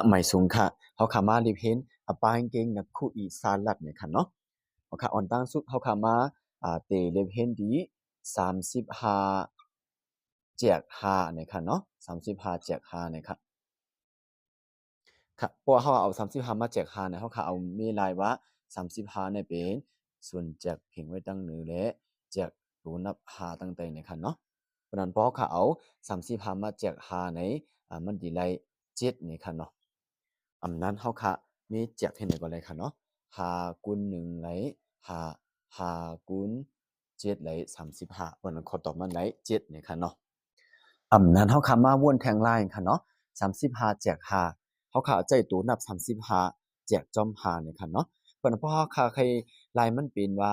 ไม่สูงค่ะเขาขามารีเพนปางเก่งนักคู่อีสานลัดเนี่ยค่ะเนาะเขาขาอ่อนตั้งสุดเขาขามาเตะรีเพนดี35แจก5เนี่ยค่ะเนาะ35แจก5เนี่ยค่ะค่ะเพราะว่าเขาเอา35มาแจก5เนี่ยเขาขาเอามีลายว่า35เนี่ยเป็นส่วนแจกเพียงไว้ตั้งเหนือและแจกรูนับ5ตั้งแต่เนี่ยค่ะเนาะเพราะนั้นพอเขาเอา35มาแจก5ในมันดีไล7เนี่ยค่ะเนาะ นั้นเฮาค่ะมีแจกเฮ็ดได้ก่อนเลยค่ะเนาะ5คูณ1ไหล5คูณ7ไหล35เพราะนั้นขอตอบมันไหล7เนี่ยค่ะเนาะนั้นเฮาค่ะมาวนแทงลายค่ะเนาะ35แจก5เฮาค่ะใจตัวนับ35แจกจอม5เนี่ยค่ะเนาะเพราะนั้นพอเฮาค่ะใครลายมันเป็นว่า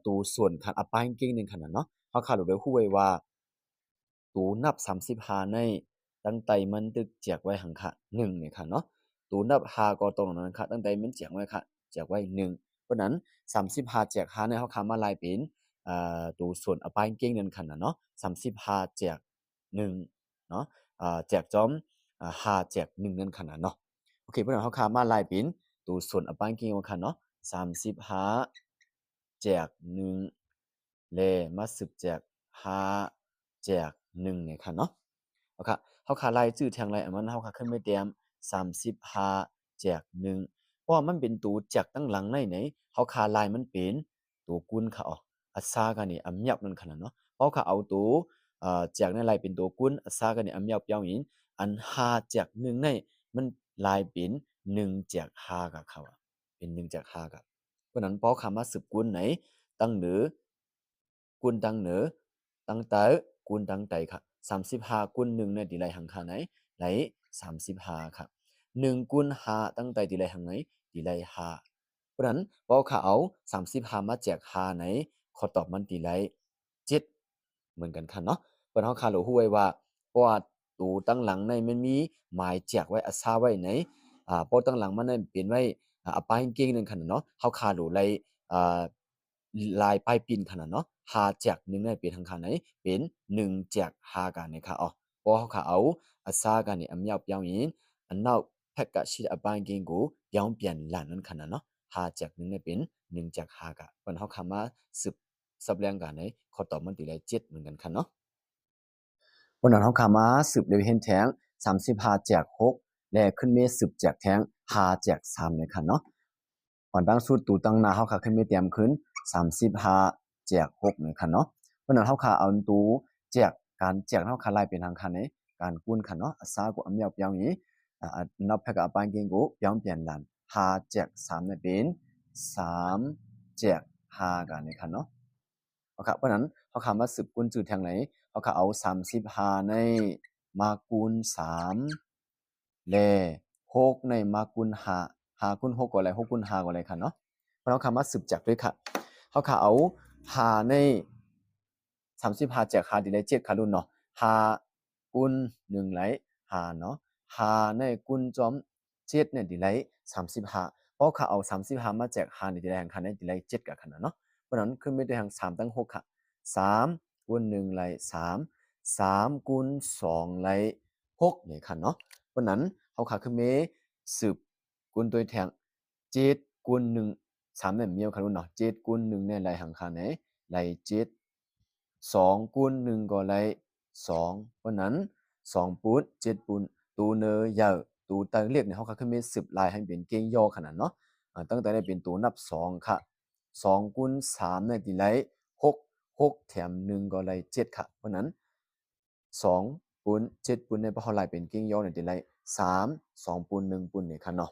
ตัวส่วนคันปลายกางเกงนึงค่ะเนาะเฮาค่ะรู้ได้ฮู้ไว้ว่าตัวนับ35ในตั้งแต่มันตึกแจกไว้หั้นค่ะ1เนี่ยค่ะเนาะ ตูนับ5ก็ตรงนั้นค่ะตั้งแต่มันแจกไว้ค่ะแจกไว้1เพราะนั้น35แจก5เนี่ยเขาคำมาลายเป็นตัวส่วนปลายเก่งนั่นค่ะเนาะ35แจก1เนาะแจกจอม5แจก1นั่นค่ะเนาะโอเคเพราะนั้นเขาคำมาลายเป็นตัวส่วนปลายเก่งว่าค่ะเนาะ35แจก1เลมา10แจก5แจก1เนี่ยค่ะเนาะ เอาค่ะเขาขาไล่จื้อแทงไล่อันมันเขาขาขึ้นไม่เตรียม35แจก1เพราะว่ามันเป็นตัวแจกตั้งหลังในไหนเขาขาไล่มันเป็นตัวกุนค่ะอ๋ออัซากันนี่อำยับนั่นขนาดเนาะเพราะเขาเอาตัวแจกในไล่เป็นตัวกุนอัซากันนี่อำยับเปียวหินอัน5แจก1ในมันลายเป็น1แจก5กับเขาอะเป็น1แจก5กับเพราะนั้นพอคำว่าสืบกุนไหนตั้งเหนือกุนตั้งเหนือตั้งเต๋อกุนตั้งไตค่ะ35คูณ1เนี่ยดีไรหังคาไหนไหล35ครับ1คูณ5ตั้งแต่ดีไรหังไหนดีไร5เพราะนั้นพอเขาเอา35มาแจก5ไหนขอตอบมันดีไร7เหมือนกันค่ะเนาะเพราะเขาคารู้ไว้ว่าเพราะว่าตูตั้งหลังในมันมีหมายแจกไว้อัซาไว้ไหนเพราะตั้งหลังมันนั้นเปลี่ยนไว้ปลายเก่งนึงขนาดเนาะเขาคารู้ไรอ่าลายปลายปีนขนาดเนาะ5แจก1เนี่ยเปลี่ยนทางคาไหนเป็น1แจก5กันนะคะอ๋อ เพราะเขาเอาอาซากันนี่อำยาวပြောင်းရင်အနောက်ဖက်ကရှိတဲ့အပိုင်းကင်းကိုပြောင်းပြန်လာนั่นขนาดเนาะ5จาก1เนี่ยเป็น1จาก5กะเปิ้นเฮาคำมาสืบซับแรงกันในขอตอบมันติได้7เหมือนกันค่ะเนาะวันนั้นเฮาคำมาสืบเลยเห็นแทง35จาก6และขึ้นเมสืบจากแทง5จาก3เนี่ยค่ะเนาะก่อนตั้งสุดตูตั้งหน้าเฮาค่ะขึ้นเมเตรียมขึ้น35จาก6เนี่ยค่ะเนาะวันนั้นเฮาค่ะเอาตูแจกการแจกเฮาค่ะไล่เป็นทางคันนี้การกู้นค่ะเนาะအစားကိုအမြောက်ပြောင်းရင်နောက်ဖက်ကအပိုင်းကင်းကိုပြောင်းပြန်လာဟာแจก3เนี่ยเป็น3แจก5กันนี่ค่ะเนาะเอาครับเพราะนั้นเฮาคำว่า10คูณจื่อทางไหนเฮาค่ะเอา35ในมาคูณ3และ6ในมาคูณ5คูณ6ก็อะไร6คูณ5ก็อะไรค่ะเนาะเพราะเราคำว่า10จากด้วยค่ะเฮาค่ะเอา5ใน35แจก5ดีได้7ค่ะรุ่นเนาะ5คูณ1ไหล5เนาะ5ในคูณจอม7เนี่ยดีไล35เพราะเขาเอา35มาแจก5เนี่ยดีไลหังคันเนี่ยดีไล7กับคันเนาะเพราะนั้นขึ้นไม่ได้หัง3ตั้ง6ค่ะ3คูณ1ไหล3คูณ2ไหล6เนี่ยค่ะเนาะเพราะนั้นเขาขาขึ้นเมสืบคูณตัวแทง7คูณ1 3เนี่ยมีเอาคันรุ่นเนาะ7คูณ1เนี่ยไหลหังคันเนี่ยไหล7 2คูณ1ก็ไหล2เพราะนั้น2ปูน7ปูนตูเนอเยอะตูตังเรียกเนี่ยเขาก็ขึ้นมี10ลายให้เป็นเก่งย่อขนาดเนาะตั้งแต่ได้เป็นตูนับ2ค่ะ2คูณ3เนี่ยดีไหล6 6แถม1ก็ไหล7ค่ะเพราะนั้น2ปูน7ปูนเนี่ยพอเขาไล่เป็นเก่งย่อเนี่ยดีไหล3 2ปูน1ปูนเนี่ยค่ะเนาะ